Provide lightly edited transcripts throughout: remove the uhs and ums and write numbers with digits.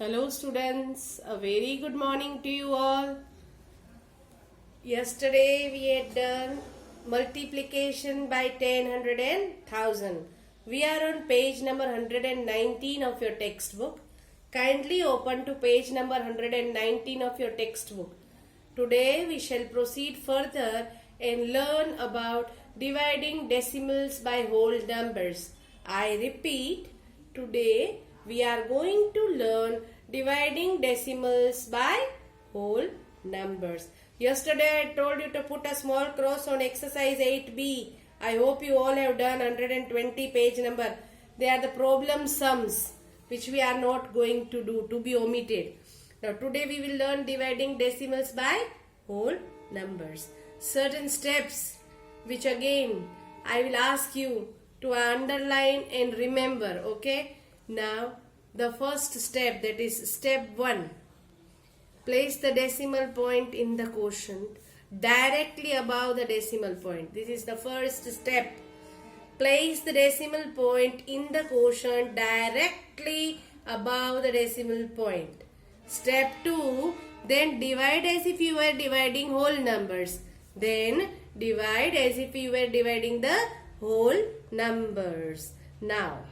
Hello students, a very good morning to you all. Yesterday we had done multiplication by 10, 100 and 1000. We are on page number 119 of your textbook. Kindly open to page number 119 of your textbook. Today we shall proceed further and learn about dividing decimals by whole numbers. I repeat, today we are going to learn dividing decimals by whole numbers. Yesterday I told you to put a small cross on exercise 8b. I hope you all have done 120 page number. They are the problem sums which we are not going to do, to be omitted. Now today we will learn dividing decimals by whole numbers. Certain steps which again I will ask you to underline and remember. Okay. Now the first step, that is step 1. Place the decimal point in the quotient directly above the decimal point. This is the first step. Place the decimal point in the quotient directly above the decimal point. Step 2. Then divide as if you were dividing whole numbers. Then divide as if you were dividing the whole numbers. Now,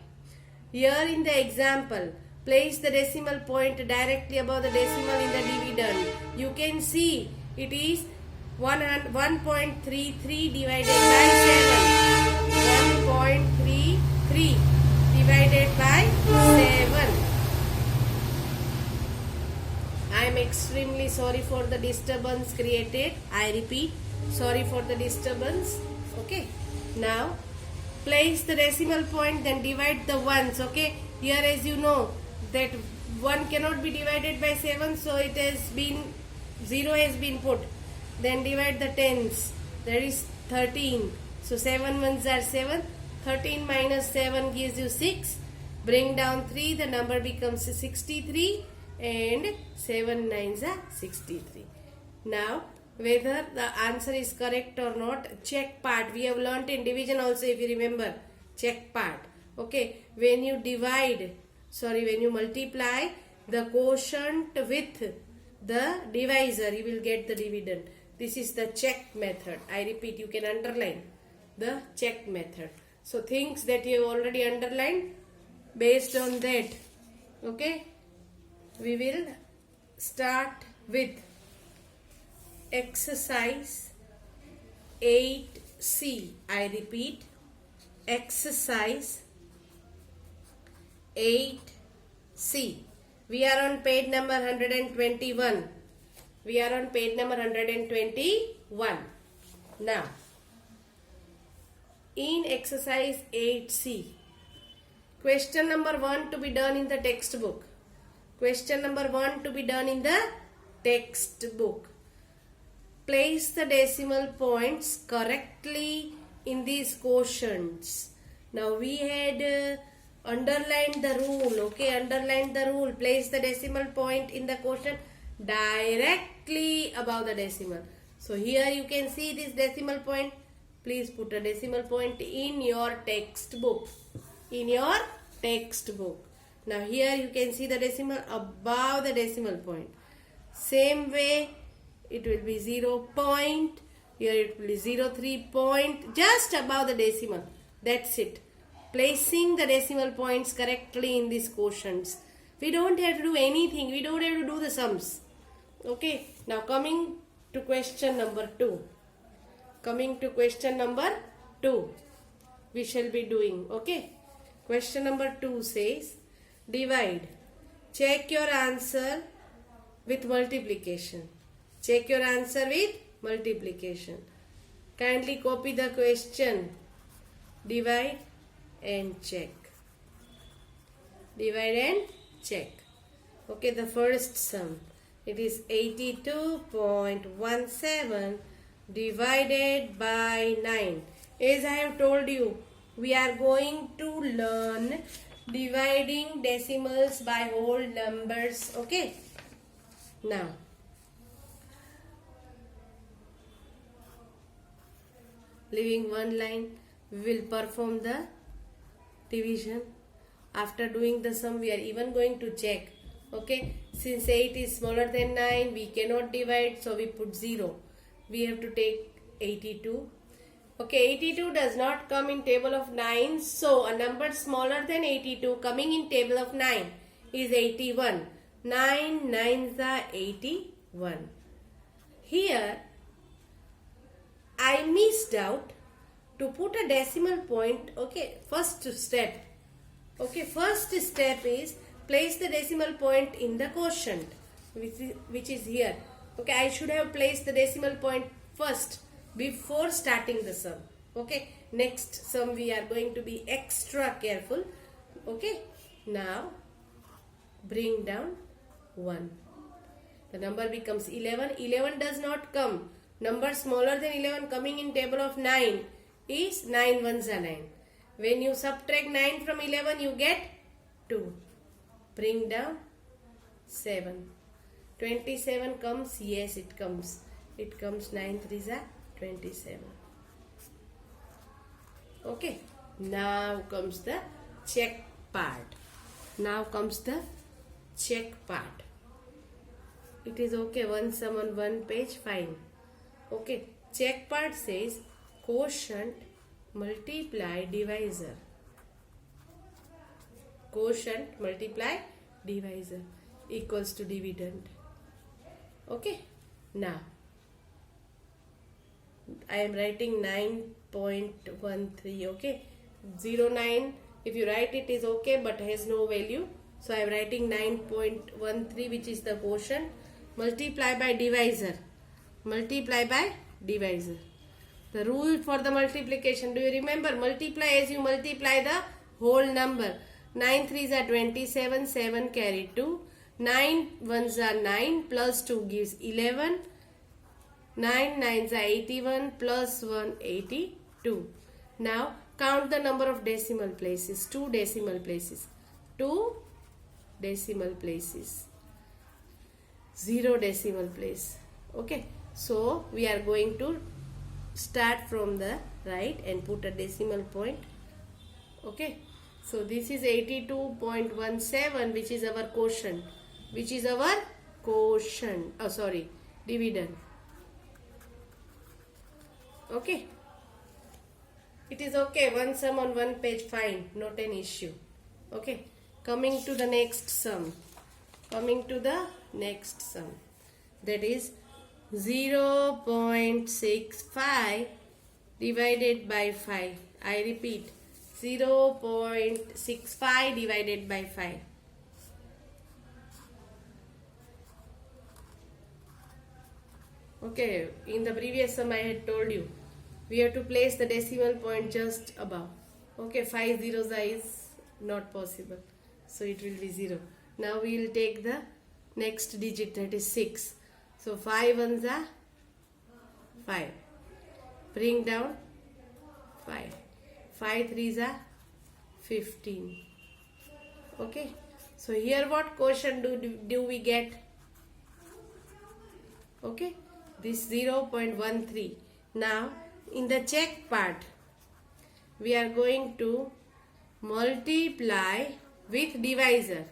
here in the example, place the decimal point directly above the decimal in the dividend. You can see it is 1.33 divided by 7. 1.33 divided by 7. I am extremely sorry for the disturbance created. I repeat, sorry for the disturbance. Okay. Now, place the decimal point, then divide the ones. Okay. Here, as you know, that 1 cannot be divided by 7, so it has been 0 has been put. Then divide the tens. That is 13. So 7 ones are 7. 13 minus 7 gives you 6. Bring down 3. The number becomes 63. And 7 nines are 63. Now, whether the answer is correct or not, check part. We have learnt in division also, if you remember. Check part. Okay. When you multiply the quotient with the divisor, you will get the dividend. This is the check method. I repeat, you can underline the check method. So things that you have already underlined, based on that, okay, we will start with exercise 8C. I repeat, exercise 8C. We are on page number 121. We are on page number 121. Now, in exercise 8C, question number 1 to be done in the textbook. Question number 1 to be done in the textbook. Place the decimal points correctly in these quotients. Now we had underlined the rule. Okay, underline the rule. Place the decimal point in the quotient directly above the decimal. So here you can see this decimal point. Please put a decimal point in your textbook. In your textbook. Now here you can see the decimal above the decimal point. Same way it will be 0 point. Here it will be 0.3 point. Just above the decimal. That's it. Placing the decimal points correctly in these quotients. We don't have to do anything. We don't have to do the sums. Okay. Now coming to question number 2. Coming to question number 2. We shall be doing. Okay. Question number 2 says, divide. Check your answer with multiplication. Check your answer with multiplication. Kindly copy the question. Divide and check. Divide and check. Okay, the first sum. It is 82.17 divided by 9. As I have told you, we are going to learn dividing decimals by whole numbers. Okay. Now, leaving one line, we will perform the division. After doing the sum, we are even going to check Okay, since 8 is smaller than 9, we cannot divide, so we put 0. We have to take 82. Okay, 82 does not come in table of 9, so a number smaller than 82 coming in table of 9 is 81. 9 nines are 81. Here, I missed out to put a decimal point. Okay, first step. Okay, first step is place the decimal point in the quotient, which is here. Okay, I should have placed the decimal point first before starting the sum. Okay, next sum we are going to be extra careful. Okay, now bring down 1. The number becomes 11. 11 does not come. Number smaller than 11 coming in table of 9 is 9 ones are 9. When you subtract 9 from 11, you get 2. Bring down 7. 27 comes? Yes, it comes. It comes 9 threes are 27. Okay. Now comes the check part. Now comes the check part. It is okay. One sum on one page, fine. Okay. Check part says quotient multiply divisor. Quotient multiply divisor equals to dividend. Okay. Now I am writing 9.13. Okay. 09, if you write it is okay, but has no value. So I am writing 9.13, which is the quotient. Multiply by divisor. Multiply by divisor. The rule for the multiplication, do you remember? Multiply as you multiply the whole number. 9 threes are 27, 7 carry 2. 9 ones are 9, plus 2 gives 11. 9 nines are 81, plus 1 82. Now count the number of decimal places. 2 decimal places. 2 decimal places. 0 decimal place. Okay. So we are going to start from the right and put a decimal point. Okay. So this is 82.17, which is our quotient. Which is our quotient. Oh, sorry. Dividend. Okay. It is okay. One sum on one page, fine. Not an issue. Okay. Coming to the next sum. Coming to the next sum. That is 0.65 divided by 5. I repeat. 0.65 divided by 5. Okay, in the previous sum I had told you, we have to place the decimal point just above. Okay, 5 zeros is not possible. So it will be 0. Now we will take the next digit, that is 6. So 5 ones are 5. Bring down 5. 5 threes are 15. Okay. So here what quotient do we get? Okay. This 0.13. Now in the check part, we are going to multiply with divisor.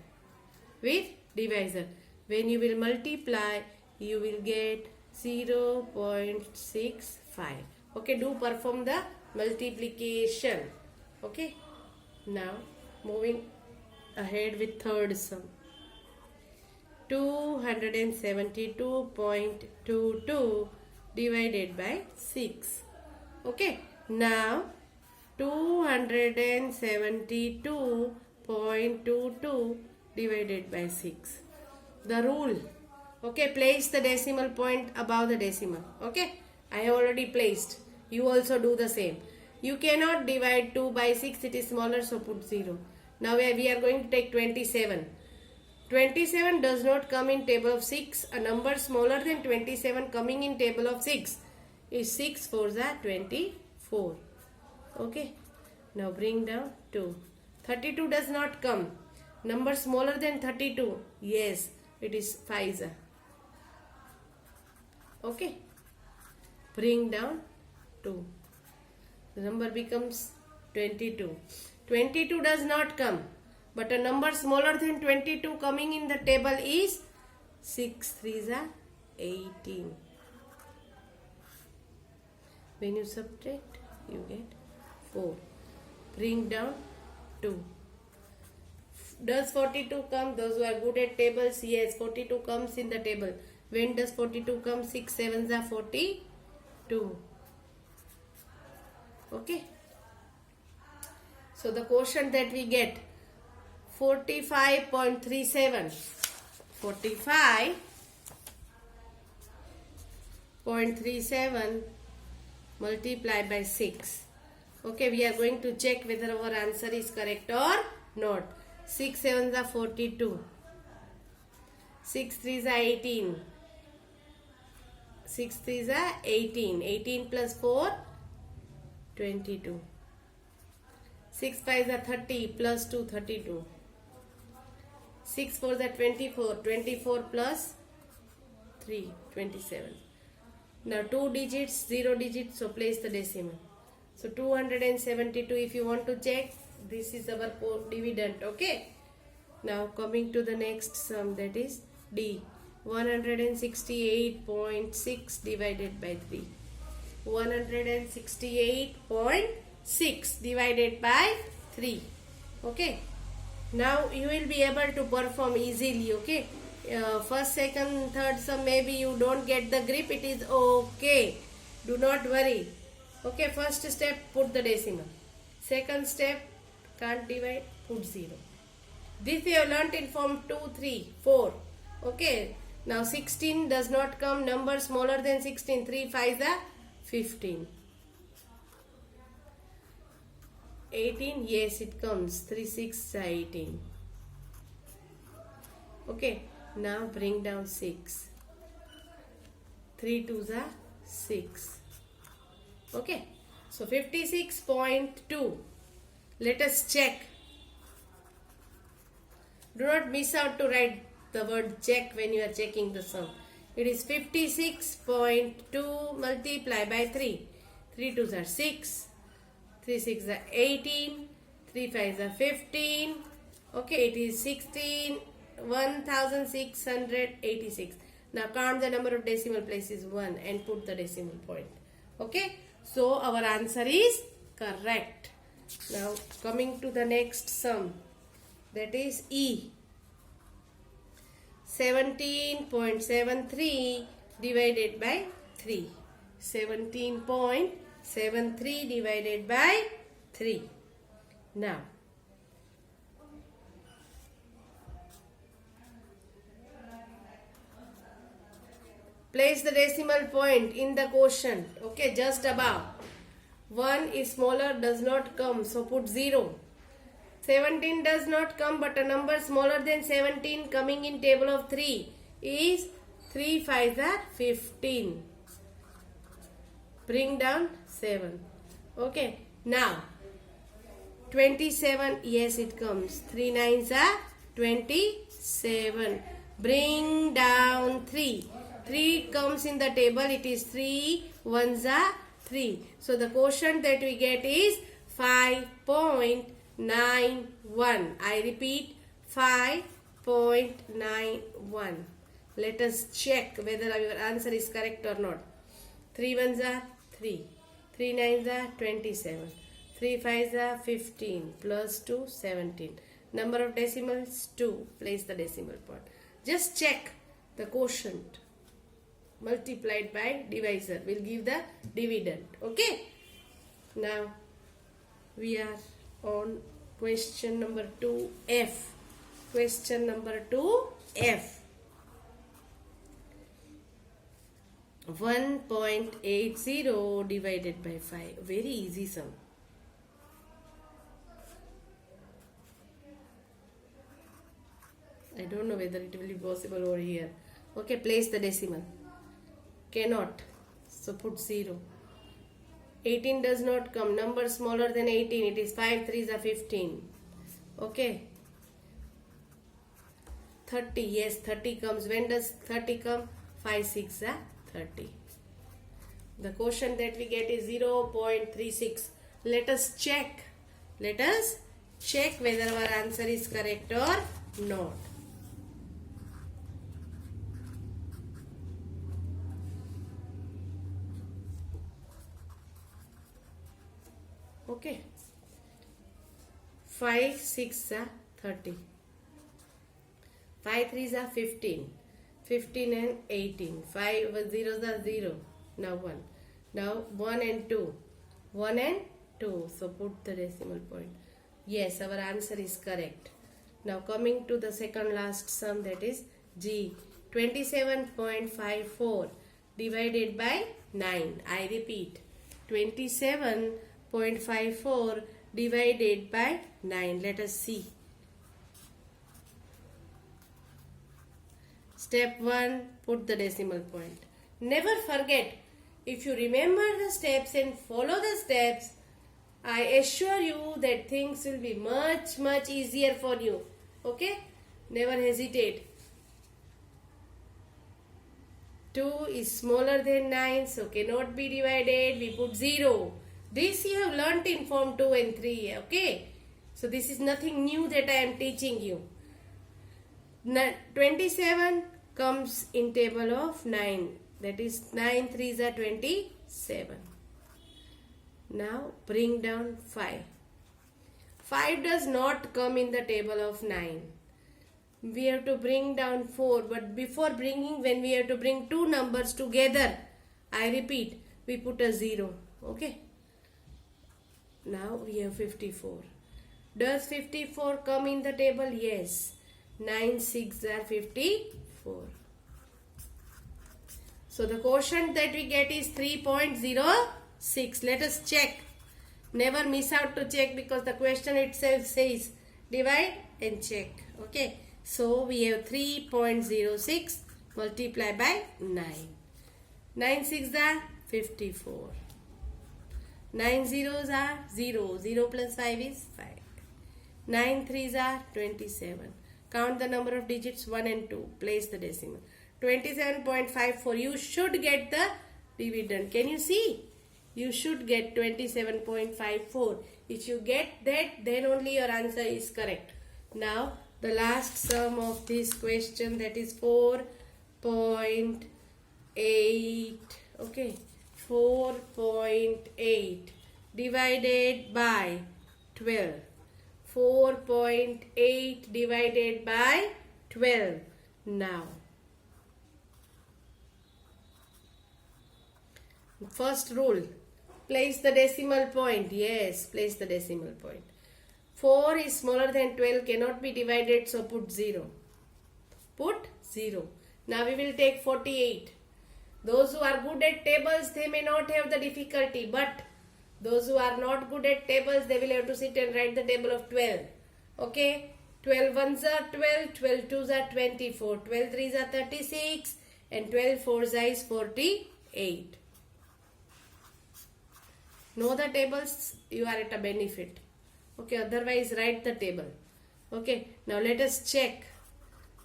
With divisor. When you will multiply, you will get 0.65. Okay, do perform the multiplication. Okay. Now moving ahead with third sum. 272.22 divided by 6. Okay. Now 272.22 divided by 6. The rule. Okay, place the decimal point above the decimal. Okay, I have already placed. You also do the same. You cannot divide 2 by 6. It is smaller, so put 0. Now we are going to take 27. 27 does not come in table of 6. A number smaller than 27 coming in table of 6 is 6 4s are 24. Okay. Now bring down 2. 32 does not come. Number smaller than 32. Yes, it is 5s. Okay. Bring down 2. The number becomes 22. 22 does not come. but a number smaller than 22 coming in the table is 6 3s are 18. When you subtract, you get 4. Bring down 2. Does 42 come? Those who are good at tables, yes, 42 comes in the table. When does 42 come? 6 7s are 42. Okay. So the quotient that we get 45.37. 45.37 multiplied by 6. Okay, we are going to check whether our answer is correct or not. 6 7s are 42. 6 3s are 18. 6 3s are 18. 18 plus 4, 22. 6 5s are 30 plus 2, 32. 6 4s are 24. 24 plus 3, 27. Now 2 digits, 0 digits, so place the decimal. So 272, if you want to check, this is our dividend, okay? Now coming to the next sum, that is D. 168.6 divided by 3. 168.6 divided by 3. Okay. Now you will be able to perform easily, okay? First, second, third sum, maybe you don't get the grip, it is okay. Do not worry. Okay, first step, put the decimal. Second step, can't divide, put 0. This we have learnt in form 2, 3, 4. Okay, now 16 does not come, number smaller than 16, 3 5s are 15. 18, yes it comes, 3 6 are 18. Okay, now bring down 6. 3 2s are 6. Okay, so 56.2. Let us check. Do not miss out to write the word check when you are checking the sum. It is 56.2 multiplied by 3. 3 2s are 6. 3 6 are 18. 3 5s are 15. Okay, it is 16,686. Now count the number of decimal places 1 and put the decimal point. Okay, so our answer is correct. Now coming to the next sum, that is E. 17.73 divided by 3. 17.73 divided by 3. Now place the decimal point in the quotient, okay, just above. 1 is smaller, does not come, so put 0. 17 does not come, but a number smaller than 17 coming in table of 3 is 3 5s are 15. Bring down 7. Okay, now 27, yes it comes, 3 9s are 27. Bring down 3. 3 comes in the table, it is 3 1s are 3. So the quotient that we get is 5.91. I repeat, 5.91. Let us check whether your answer is correct or not. 3 1s are 3. 3 9s are 27. 3 5s are 15. Plus 2, 17. Number of decimals 2. Place the decimal point. Just check the quotient multiplied by divisor will give the dividend. Okay. Now we are on question number 2F. Question number 2F. 1.80 divided by 5. Very easy sum. I don't know whether it will be possible over here. Okay, place the decimal. Cannot, so put 0. 18 does not come, number smaller than 18, it is 5 3s are 15. Okay, 30, yes 30 comes. When does 30 come? 5 6 are 30. The quotient that we get is 0.36. Let us check. Let us check whether our answer is correct or not. Okay. 5 6 are 30. 5 3s are 15. 15 and 18. 5 zeros are 0. Now 1. Now 1 and 2. 1 and 2. So put the decimal point. Yes, our answer is correct. Now coming to the second last sum, that is G. 27.54 divided by 9. I repeat. 27.54 divided by 9. Let us see. Step 1, put the decimal point. Never forget, if you remember the steps and follow the steps, I assure you that things will be much easier for you. Okay? Never hesitate. 2 is smaller than 9, so cannot be divided. We put 0. This you have learnt in form 2 and 3. Okay? So this is nothing new that I am teaching you. 27 comes in table of 9. That is 9 3s are 27. Now bring down 5. 5 does not come in the table of 9. We have to bring down 4. But before bringing, when we have to bring two numbers together, I repeat, we put a 0. Okay? Now we have 54. Does 54 come in the table? Yes. 9 6 are 54. So the quotient that we get is 3.06. Let us check. Never miss out to check, because the question itself says divide and check. Okay. So we have 3.06 multiplied by 9. 9 6 are 54. 9 zeros are 0. 0 plus 5 is 5. 9 3s are 27. Count the number of digits 1 and 2. Place the decimal. 27.54. You should get the dividend. Can you see? You should get 27.54. If you get that, then only your answer is correct. Now, the last sum of this question, that is 4.8. Okay. 4.8 divided by 12. 4.8 divided by 12. Now, first rule, place the decimal point. Yes, place the decimal point. 4 is smaller than 12, cannot be divided, so put 0. Put 0. Now we will take 48. Those who are good at tables, they may not have the difficulty, but those who are not good at tables, they will have to sit and write the table of 12. Okay? 12 ones are 12, 12 twos are 24, 12 threes are 36, and 12 fours is 48. Know the tables, you are at a benefit. Okay, otherwise write the table. Okay, now let us check.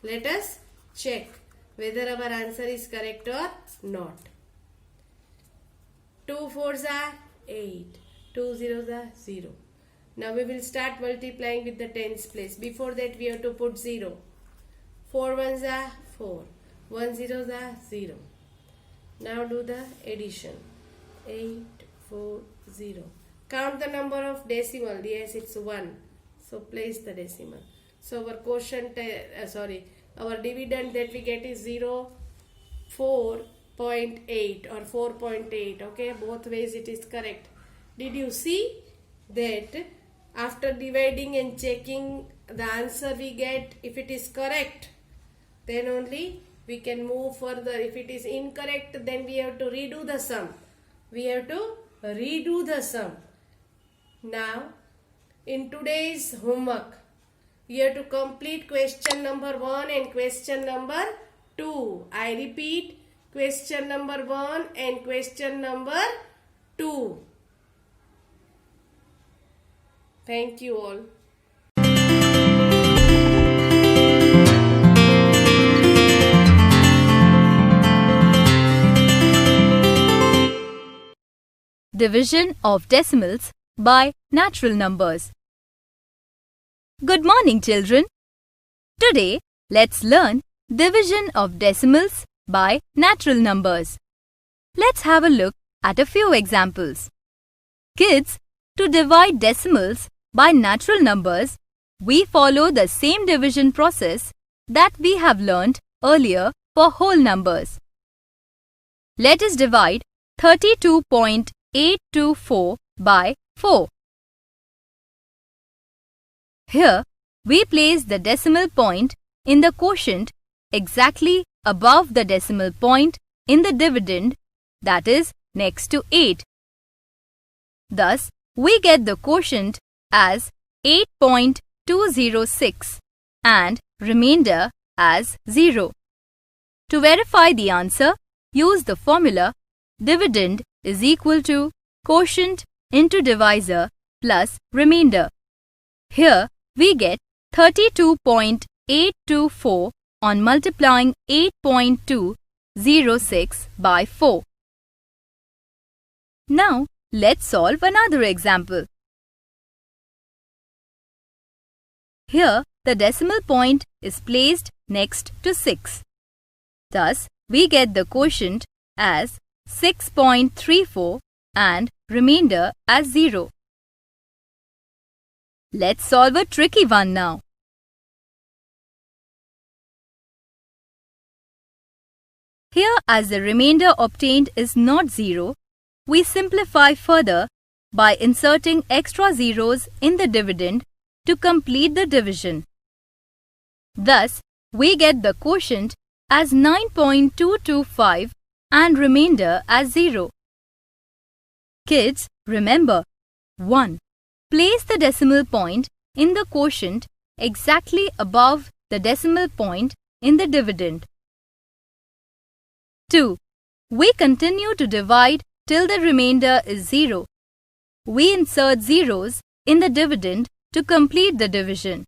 Let us check whether our answer is correct or not. 2 fours are 8. 2 zeros are 0. Now we will start multiplying with the tens place. Before that we have to put 0. 4 ones are 4. 1 zeros are 0. Now do the addition. 8, 4, 0. Count the number of decimal. Yes, it's 1. So place the decimal. So our quotient, our dividend that we get is 4.8 or 4.8. Okay, both ways it is correct. Did you see that after dividing and checking the answer we get, if it is correct, then only we can move further. If it is incorrect, then we have to redo the sum. We have to redo the sum. Now, in today's homework, you have to complete question number 1 and question number 2. I repeat, question number 1 and question number 2. Thank you all. Division of decimals by natural numbers. Good morning, children. Today, let's learn division of decimals by natural numbers. Let's have a look at a few examples. Kids, to divide decimals by natural numbers, we follow the same division process that we have learned earlier for whole numbers. Let us divide 32.824 by 4. Here, we place the decimal point in the quotient exactly above the decimal point in the dividend, that is next to 8. Thus, we get the quotient as 8.206 and remainder as 0. To verify the answer, use the formula dividend is equal to quotient into divisor plus remainder. Here, we get 32.824 on multiplying 8.206 by 4. Now, let's solve another example. Here, the decimal point is placed next to 6. Thus, we get the quotient as 6.34 and remainder as 0. Let's solve a tricky one now. Here, as the remainder obtained is not 0, we simplify further by inserting extra zeros in the dividend to complete the division. Thus, we get the quotient as 9.225 and remainder as 0. Kids, remember 1. Place the decimal point in the quotient exactly above the decimal point in the dividend. 2. We continue to divide till the remainder is 0. We insert zeros in the dividend to complete the division.